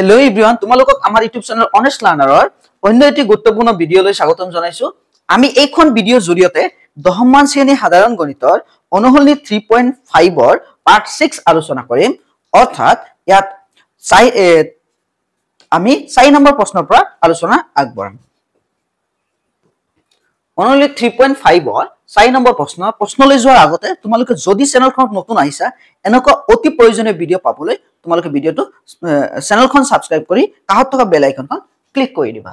Hello everyone, তোমালোকক আমাৰ YouTube channel honest লাৰ্ণাৰৰ অন্য এটি গুৰুত্বপূৰ্ণ ভিডিঅলৈ স্বাগতম জনাইছো। আমি এইখন ভিডিঅ'ৰ জৰিয়তে দশমমান শ্ৰেণী সাধাৰণ গণিতৰ অনুশীলনী 3.5 ৰ পাৰ্ট 6 আলোচনা কৰিম। অৰ্থাৎ ইয়াত আমি 4 নম্বৰ প্ৰশ্নৰ পৰা আলোচনা আগবঢ়াম। অনুশীলনী 3.5 ৰ 4 নম্বৰ প্ৰশ্নলৈ যোৱাৰ আগতে তোমালোকে যদি চেনেলখনত নতুন আহিছা এনেকুৱা অতি প্ৰয়োজনীয় ভিডিঅ' পাবলৈ তোমালোকে ভিডিঅ'টো চেনেলখন সাবস্ক্ৰাইব কৰি কাষত থকা বেল আইকনখন ক্লিক কৰি দিবা।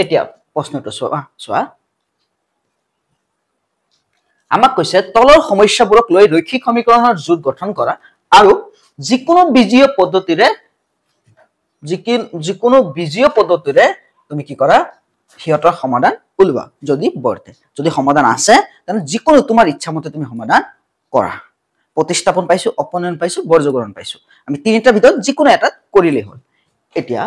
এতিয়া প্ৰশ্নটো চোৱা আমাক কৈছে তলৰ সমস্যাবোৰক লৈ ৰৈখিক সমীকৰণৰ জোট গঠন কৰা আৰু যিকোনো বীজীয় পদ্ধতিৰে তুমি কি কৰা হিয়তৰ সমাধান উলিওৱা। যদি সমাধান আছে তেনে যিকোনো তোমাৰ ইচ্ছা মতে তুমি সমাধান কৰা। প্ৰতিস্থাপন পাইছো, অপনয়ন পাইছো, বৰ্গকৰণ পাইছো। আমি তিনিটাৰ ভিতৰত যিকোনো এটা কৰিলেই হ'ল। এতিয়া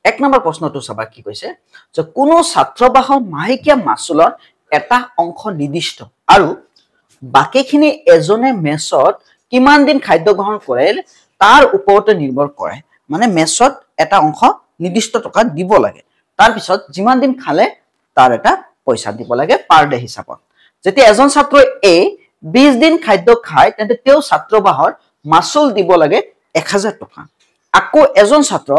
এক নম্বৰ প্ৰশ্নটো চাবা কি কৈছে যে কোনো ছাত্ৰবাহৰ মাহেকীয়া মাচুলৰ এটা অংশ নিৰ্দিষ্ট আৰু বাকিখিনি এজনে মেছত কিমান দিন খাদ্য গ্ৰহণ কৰে তাৰ ওপৰতে নিৰ্ভৰ কৰে। মানে মেছত এটা অংশ নিৰ্দিষ্ট টকা দিব লাগে, তাৰ পিছত যিমান দিন খালে তাৰ এটা পইচা দিব লাগে পাৰ ডে হিচাপত। যেতিয়া এজন ছাত্ৰই এ 20 দিন খাদ্য খায় তেন্তে তেওঁ ছাত্ৰবাহৰ মাচুল দিব লাগে 1000 টকা। আকৌ এজন ছাত্ৰ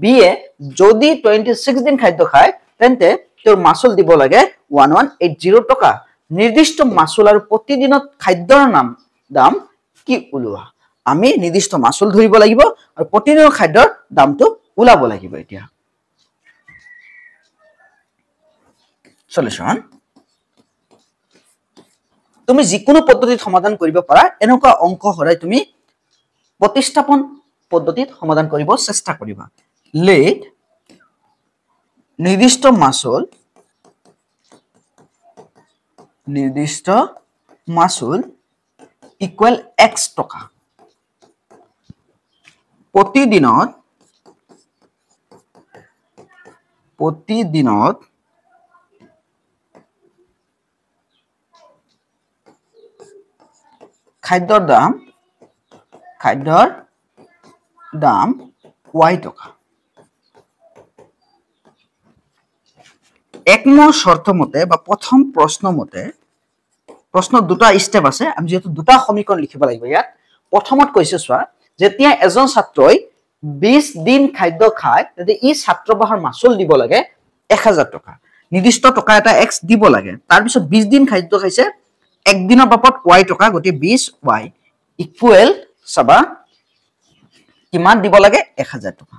বি এ যদি 26 দিন খাদ্য খায় তেন্তে তেওঁৰ মাচুল দিব লাগে 1180 টকা। নিৰ্দিষ্ট মাচুল আৰু প্ৰতিদিনত খাদ্যৰ দাম কি উলিওৱা। আমি নিৰ্দিষ্ট মাচুল ধৰিব লাগিব আৰু প্ৰতিদিনৰ খাদ্যৰ দামটো ওলাব লাগিব। এতিয়া সলিউশন তুমি যিকোনো পদ্ধতিত সমাধান কৰিব পাৰা। এনেকুৱা অংক হৰাই তুমি প্ৰতিস্থাপন পদ্ধতিত সমাধান কৰিব চেষ্টা কৰিবা। লেট নিৰ্দিষ্ট মাচুল ইকুৱেল x টকা। প্ৰতিদিনত খাদ্যৰ দাম y টকা। এক নম্বৰ শৰ্ত মতে বা প্ৰথম প্ৰশ্ন মতে প্ৰশ্ন দুটা স্টেপ আছে। আমি যেহেতু দুটা সমীকৰণ লিখিব লাগিব। ইয়াত প্ৰথমত কৈছে চোৱা যেতিয়া এজন ছাত্ৰই 20 দিন খাদ্য খায় তেতিয়া ই ছাত্ৰবাহৰ মাচুল দিব লাগে 1000 টকা। নিৰ্দিষ্ট টকা এটা x দিব লাগে। তাৰ পিছত 20 দিন খাদ্য খাইছে, এক দিনৰ বাবদ y টকা, গতি 20y ইকুৱেল চাবা কিমান দিব লাগে 1000 টকা।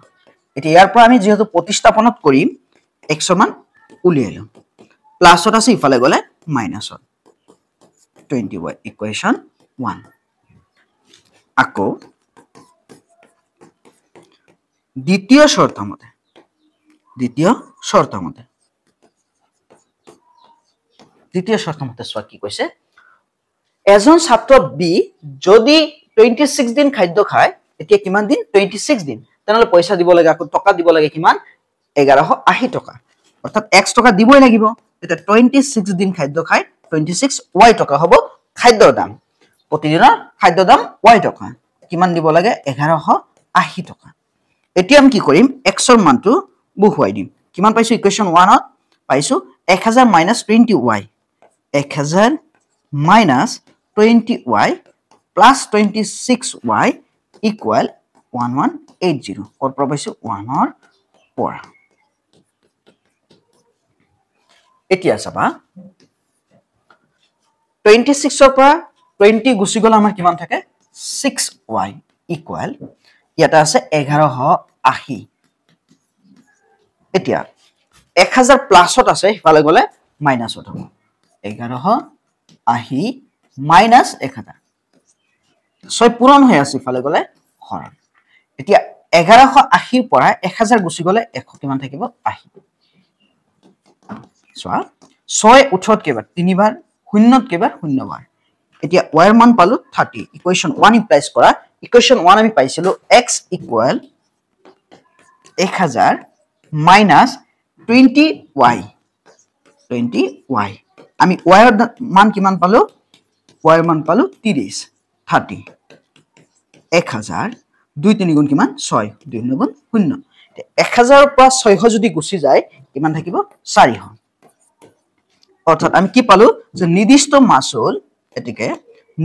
এতিয়া ইয়াৰ পৰা আমি যেহেতু প্ৰতিস্থাপনত কৰিম x মান উলিয়াই লম। প্লাছত আছে ইফালে গলে মাইনাছত 20y ইকুৱেশ্যন 1। আকৌ দ্বিতীয় শৰ্ত মতে চোৱা কি কৈছে এজন ছাত্ৰ বি যদি 26 দিন খাদ্য খায় এতিয়া কিমান দিন 26 দিন তেনেহলে পইচা দিব লাগে, আকৌ টকা দিব লাগে কিমান 1180 টকা। অৰ্থাৎ x টকা দিবই লাগিব। এটা 26 দিন খাদ্য খায় 26y টকা হ'ব খাদ্যৰ দাম। প্ৰতিদিনৰ খাদ্যৰ দাম y টকা। কিমান দিব লাগে 1180 টকা। এতিয়া আমি কি কৰিম x ৰ মানটো বহুৱাই দিম। কিমান পাইছো ইকুৱেশ্যন 1 ত পাইছো 1000 - 20y 1000 - 20y plus 26y equal 1180। ক'ৰ পৰা পাইছো 1 ৰ পৰা। এতিয়া চাবা 26 ৰ পৰা 20 গুচি গ'লে আমাৰ কিমান থাকে 6y ইকুৱেল ইয়াতে আছে 1180। এতিয়া 1000 প্লাছত আছে ইফালে গলে মাইনাছত হ'ব 1180 মাইনাছ 1000 6 পূৰণ হৈ আছে ইফালে গলে হৰণ। এতিয়া 1180 ৰ পৰা 1000 গুচি গলে 100 কিমান থাকিব 80। চোৱা 6 উঠত কেইবাৰ 3 বাৰ, 0ত কেইবাৰ 0 বাৰ। এতিয়া y ৰ মান পালো 30। ইকুৱেশ্যন 1 ইমপ্লাইজ কৰা। ইকুৱেশ্যন 1 আমি পাইছিলো x ইকুৱেল 1000 মাইনাছ 20y আমি y ৰ মান কিমান পালো y ৰ মান পালো 30। 1000 2 3 গুণ কিমান 6 2 গুণ 0 1000 পৰা 600 যদি গুছি যায় কিমান থাকিব 400 অর্থাৎ আমি কি পালো যে নির্দিষ্ট মাসুল এটিকে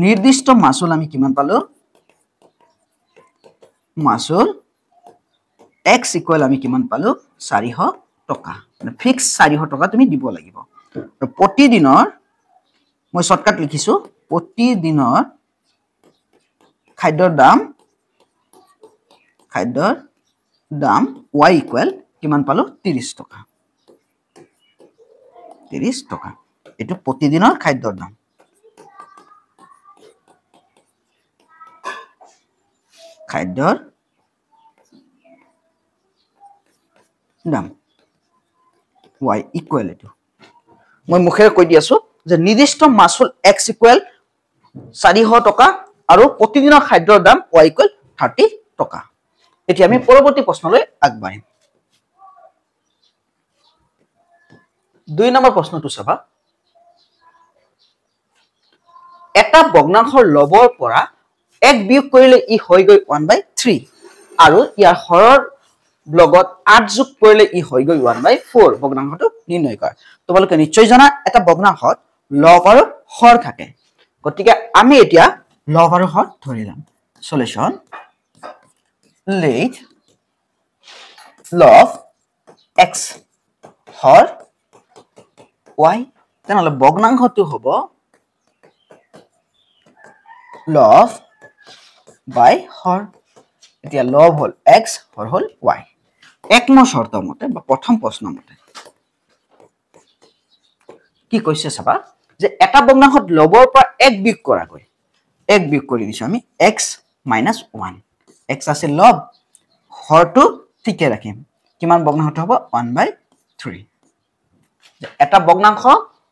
নির্দিষ্ট মাসুল আমি কিমান পালো মাসুল x ইকুয়াল আমি কিমান পালো 400 টকা মানে ফিক্স 400 টকা তুমি দিব লাগিব আৰু প্ৰতিদিনৰ মই শৰ্টকাট লিখিছো প্ৰতিদিনৰ খাদ্যৰ দাম y ইকুয়াল কিমান পালো 30 টকা 30 টকা এটো প্ৰতিদিনৰ খাদ্যৰ দাম খাদ্যৰ দাম y ইকুয়াল এটো মই মুখেৰে কৈ দি আছো যে নিৰ্দিষ্ট মাসুল x ইকুয়াল 400 টকা আৰু প্ৰতিদিনৰ খাদ্যৰ দাম y ইকুয়াল 30 টকা এতিয়া আমি পৰৱৰ্তী প্ৰশ্নলৈ আগবাঢ়িম 2 নম্বৰ প্ৰশ্নটো চাবা এটা ভগ্নাংশৰ লবৰ পৰা 1 বিয়োগ কৰিলে ই হৈ গৈ 1/3 আৰু ইয়াৰ হৰৰ লগত 8 যোগ কৰিলে ই হৈ গৈ 1/4 ভগ্নাংশটো নিৰ্ণয় কৰা তোমালোকে নিশ্চয় জানা এটা ভগ্নাংশত লব আৰু হৰ থাকে গতিকে আমি এতিয়া লব আৰু হৰ ধৰিলাম সলিউশন let log x হর y তেনেহলে ভগ্নাংশটো হ'ব log by হর এতিয়া লব হল x হর হল y এক নম্বৰ শৰ্ত মতে বা প্ৰথম প্ৰশ্ন মতে কি কৈছে চাবা যে এটা ভগ্নাংশত লবৰ পৰা 1 বিয়োগ কৰা গৈ 1 বিয়োগ কৰি দিছো আমি x - 1 x আছে লব হৰটো ঠিকে ৰাখিম কিমান ভগ্নাংশটো হ'ব 1/3 এটা ভগ্নাংশ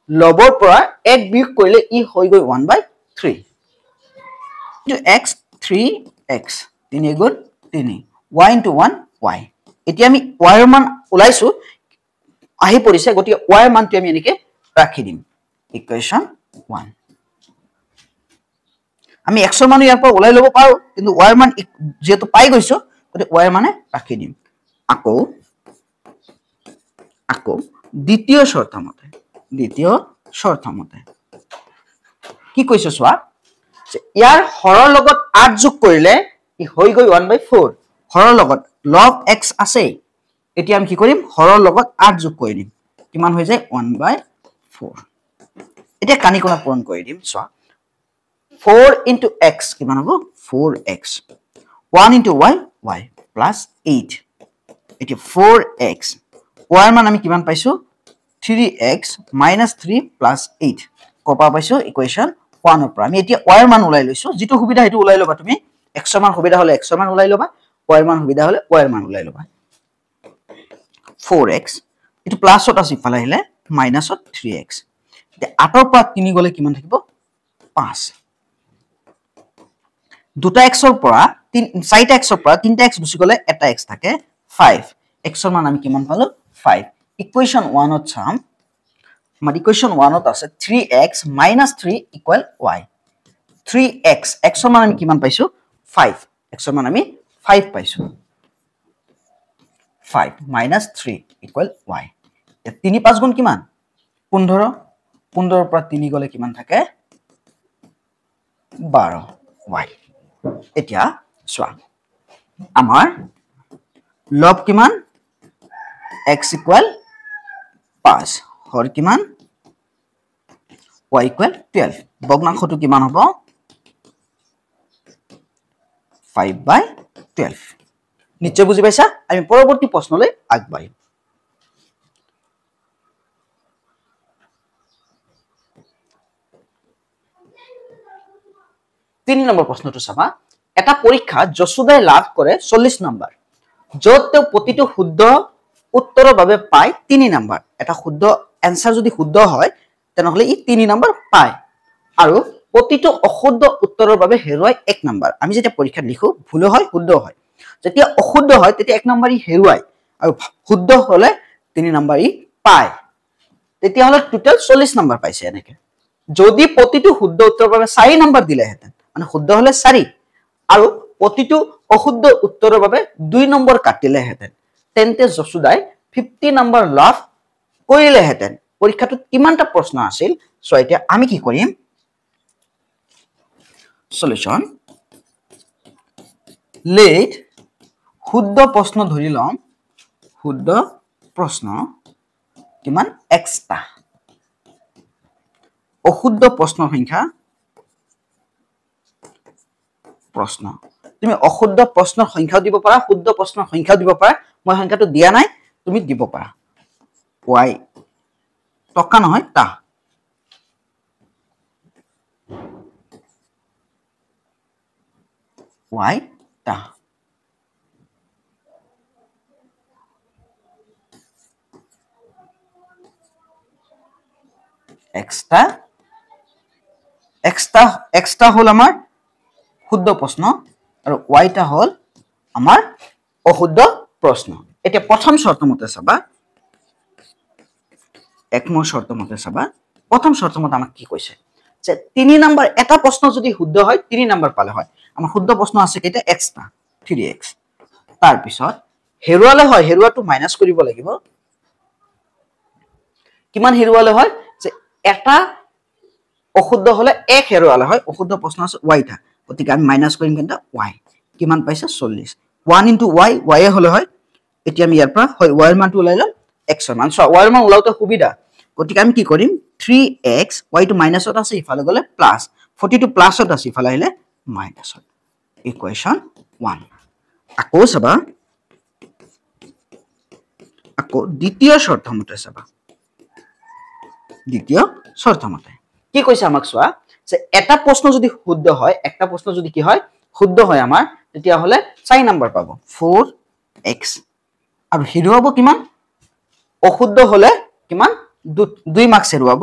লবৰ পৰা 1 বিয়োগ কৰিলে ই হৈ গৈ 1/3 to x 3x 3 গুণ 3 y into 1 y এতিয়া আমি y ৰ মান উলাইছো আহি পৰিছে গতিকে y ৰ মানটো আমি এনেকে ৰাখি দিম ইকুৱেশ্যন 1 আমি x ৰ মান ইয়াৰ পৰা উলাই লব পাৰো কিন্তু y ৰ মান যেটো পাই গৈছো গতিকে y ৰ মানে ৰাখি দিম আকৌ দ্বিতীয় শৰ্ত মতে কি কৈছো সোৱা যে ইয়াৰ হৰৰ লগত 8 যোগ কৰিলে ই হৈ গৈ 1/4 হৰৰ লগত log x আছে এতিয়া আমি কি কৰিম হৰৰ লগত 8 যোগ কৰি দিম কিমান হৈ যায় 1/4 এতিয়া কানিকোণা পূৰণ কৰি দিম সোৱা 4 into x কিমান হ'ব 4x 1 into y y plus 8 এতিয়া 4x y মান আমি কিমান পাইছো 3x minus 3 plus 8 কপা পাইছো ইকুৱেশ্যন 1 ৰ পৰা আমি এতিয়া y ৰ মান উলাই লৈছো যেটো সুবিধা হেতু উলাই লবা তুমি x ৰ মান সুবিধা হলে x ৰ মান উলাই লবা y ৰ মান সুবিধা হলে y ৰ মান উলাই লবা 4x এটো প্লাসত আছে ইফালে আহিলে মাইনাসত 3x এতিয়া 8 ৰ পৰা 3 গলে কিমান থাকিব 5 দুটা x ৰ পৰা 4x ৰ পৰা 3x গুছি গলে এটা x থাকে 5 x ৰ মান আমি কিমান পালো 5 ইকুৱেশ্যন 1 ত চাম আমাৰ ইকুৱেশ্যন 1 ত আছে 3x minus 3 equal y 3x x ৰ মান আমি কিমান পাইছো 5 x ৰ মান আমি 5 পাইছো 5 minus 3 equal y 3 5 গুণ কিমান 15 15 ৰ পৰা 3 গলে কিমান থাকে 12 y এতিয়া সোৱা আমাৰ লব কিমান x equal 5 হৰ কিমান y equal 12 ভগ্নাংশটো কিমান হ'ব 5/12 নিশ্চয় বুজি পাইছা আমি পৰৱৰ্তী প্ৰশ্নলৈ আগবাঢ়িম 3 নম্বৰ প্ৰশ্নটো চাবা এটা পৰীক্ষা যশোদাই লাভ কৰে 40 নম্বৰ যত তেওঁ প্ৰতিটো শুদ্ধ উত্তৰৰ বাবে পায় 3 নম্বৰ এটা শুদ্ধ এনসাৰ যদি শুদ্ধ হয় তেনেহলে ই 3 নম্বৰ পায় আৰু প্ৰতিটো অশুদ্ধ উত্তৰৰ বাবে হেৰুৱাই 1 নম্বৰ আমি যেতিয়া পৰীক্ষাত লিখো ভুল হয় শুদ্ধ হয় যেতিয়া অশুদ্ধ হয় তেতিয়া 1 নম্বৰ ই হেৰুৱাই আৰু শুদ্ধ হলে 3 নম্বৰ ই পায় তেতিয়া হলে টোটাল 40 নম্বৰ পাইছে এনেকে যদি প্ৰতিটো শুদ্ধ উত্তৰৰ বাবে 4 নম্বৰ দিলে হেতেন মানে শুদ্ধ হলে 4 আৰু প্ৰতিটো অশুদ্ধ উত্তৰৰ বাবে 2 নম্বৰ কাটিলেহেঁতেন তেন্তে যশোদাই 50 নম্বৰ লাভ কৰিলেহেঁতেন পৰীক্ষাটোত কিমানটা প্ৰশ্ন আছিল সো এতিয়া আমি কি কৰিম সলিউশন লেট শুদ্ধ প্ৰশ্ন ধৰি লম শুদ্ধ প্ৰশ্ন কিমান এক্সটা অশুদ্ধ প্ৰশ্নৰ সংখ্যা প্ৰশ্ন তুমি অশুদ্ধ প্ৰশ্নৰ সংখ্যাও দিব পাৰা শুদ্ধ প্ৰশ্নৰ সংখ্যাও দিব পাৰা মই সংখ্যাটো দিয়া নাই তুমি দিব পাৰা y টকা নহয় টা y টা এক্সটা হল আমাৰ শুদ্ধ প্ৰশ্ন আৰু y টা হল আমাৰ অশুদ্ধ প্ৰশ্ন এতিয়া প্ৰথম শৰ্ত মতে চাবা এক নম্বৰ শৰ্ত মতে চাবা প্ৰথম শৰ্ত মতে আমাক কি কৈছে যে 3 নম্বৰ এটা প্ৰশ্ন যদি শুদ্ধ হয় 3 নম্বৰ পালে হয় আমাৰ শুদ্ধ প্ৰশ্ন আছে কেইটা x টা 3x তাৰ পিছত হেৰুৱালে হয় হেৰুৱাটো মাইনাস কৰিব লাগিব কিমান হেৰুৱালে হয় যে এটা অশুদ্ধ হলে এক হেৰুৱালে হয় অশুদ্ধ প্ৰশ্ন আছে y টা গতিকে আমি মাইনাস কৰিম কেনটা y কিমান পাইছে 40 1 into y y হলে হয় এতিয়া আমি ইয়াৰ পৰা হয় y এৰ মানটো উলাইলাম x এৰ মান y এৰ মান উলাওতে সুবিধা গতিকে আমি কি কৰিম 3x y টো মাইনাসত আছে ইফালে গলে প্লাস 42 প্লাসত আছে ইফালে আহিলে মাইনাসত ইকুয়েশন 1 আকৌ চাবা আকৌ দ্বিতীয় শর্ত মতে চাবা দ্বিতীয় শর্ত মতে কি কৈছে আমাক চোৱা যে এটা প্ৰশ্ন যদি শুদ্ধ হয় একটা প্ৰশ্ন যদি কি হয় শুদ্ধ হয় আমাৰ তেতিয়া হলে 4 নম্বৰ পাব 4x আৰু হেৰুৱাব কিমান অশুদ্ধ হলে কিমান 2 মাৰ্কস হেৰুৱাব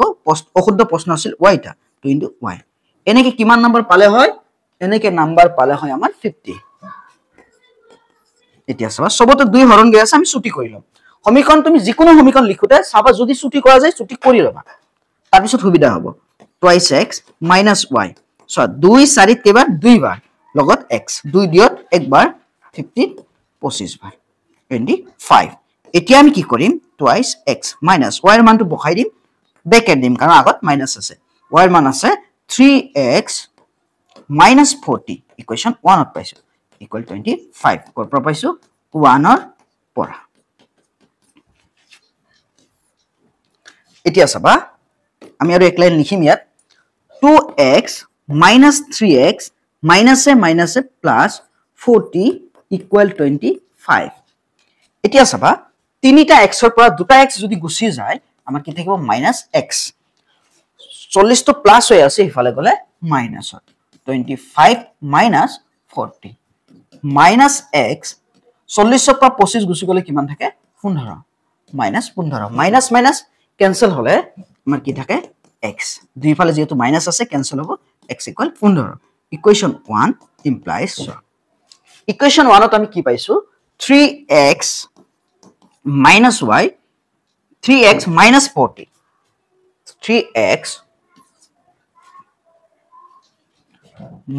অশুদ্ধ প্ৰশ্ন আছিল y টা 2 into y এনেকে কিমান নম্বৰ পালে হয় এনেকে নাম্বাৰ পালে হয় আমাৰ 50 এতিয়া চাবা সবতে 2 হৰণ গৈ আছে আমি ছুটি কৰিলাম সমীকৰণ তুমি যিকোনো সমীকৰণ লিখোতে চাবা যদি ছুটি কৰা যায় ছুটি কৰি লবা তাৰ পিছত সুবিধা হ'ব twice x minus y so 2 4 কেবাৰ 2 বাৰ লগত x 2 দিয়ত একবাৰ 50 25 বাৰ 25 এতিয়া আমি কি কৰিম twice x minus y এৰ মানটো বহাই দিম ব্ৰেকেট দিম কাৰণ আগত মাইনাস আছে y এর মান আছে 3x minus 40 ইকুয়েশন 1 ত পাইছো equal 25 কৰ পৰা পাইছো 1 ৰ পৰা এতিয়া চাবা আমি আৰু এক লাইন লিখিম ইয়াত 2x minus 3x minus a plus 40 equal 25 এতিয়া চাবা তিনিটা x ৰ পৰা দুটা x যদি গুছি যায় আমাৰ কি থাকিব minus x 40 তো প্লাস হৈ আছে ইফালে গলে মাইনাস 25 minus 40 minus x 40 ৰ পৰা 25 গুছি গলে কিমান থাকে 15 minus 15 minus minus cancel হলে আমাৰ কি থাকে x দুই ফালে যেহেতু মাইনাস আছে ক্যান্সেল হ'ব x equal 15 equation 1 implies equation 1 ত আমি কি পাইছো 3x minus y 3x minus 40 3x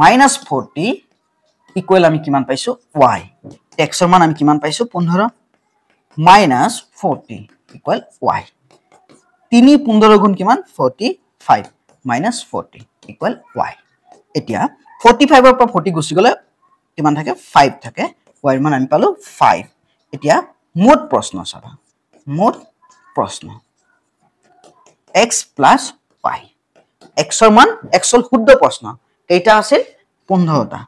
minus 40 equal আমি কিমান পাইছো y x এর মান আমি কিমান পাইছো 15 minus 40 equal y 3 15 গুণ কিমান 45 minus 40 equal y এতিয়া 45 ৰ পৰা 40 গুছি গলে কিমান থাকে 5 থাকে y এৰ মান আমি পালো 5 এতিয়া মোট প্ৰশ্ন চাবা মোট প্ৰশ্ন x plus y x এৰ মান x হল শুদ্ধ প্ৰশ্ন কেইটা আছে 15টা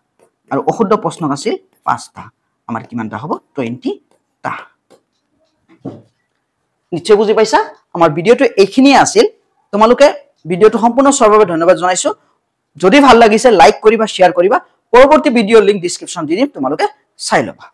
আৰু অশুদ্ধ প্ৰশ্ন আছে 5টা আমাৰ কিমানটা হ'ব 20টা নিশ্চয় বুজি পাইছা আমাৰ ভিডিওটো এইখিনি আছিল তোমালোকে ভিডিওটো সম্পূৰ্ণ চোৱাৰ বাবে ধন্যবাদ জনাইছো যদি ভাল লাগিছে লাইক কৰিবা শেয়াৰ কৰিবা পৰৱৰ্তী ভিডিওৰ লিংক ডেসক্ৰিপশন দি দিম তোমালোকে চাই লবা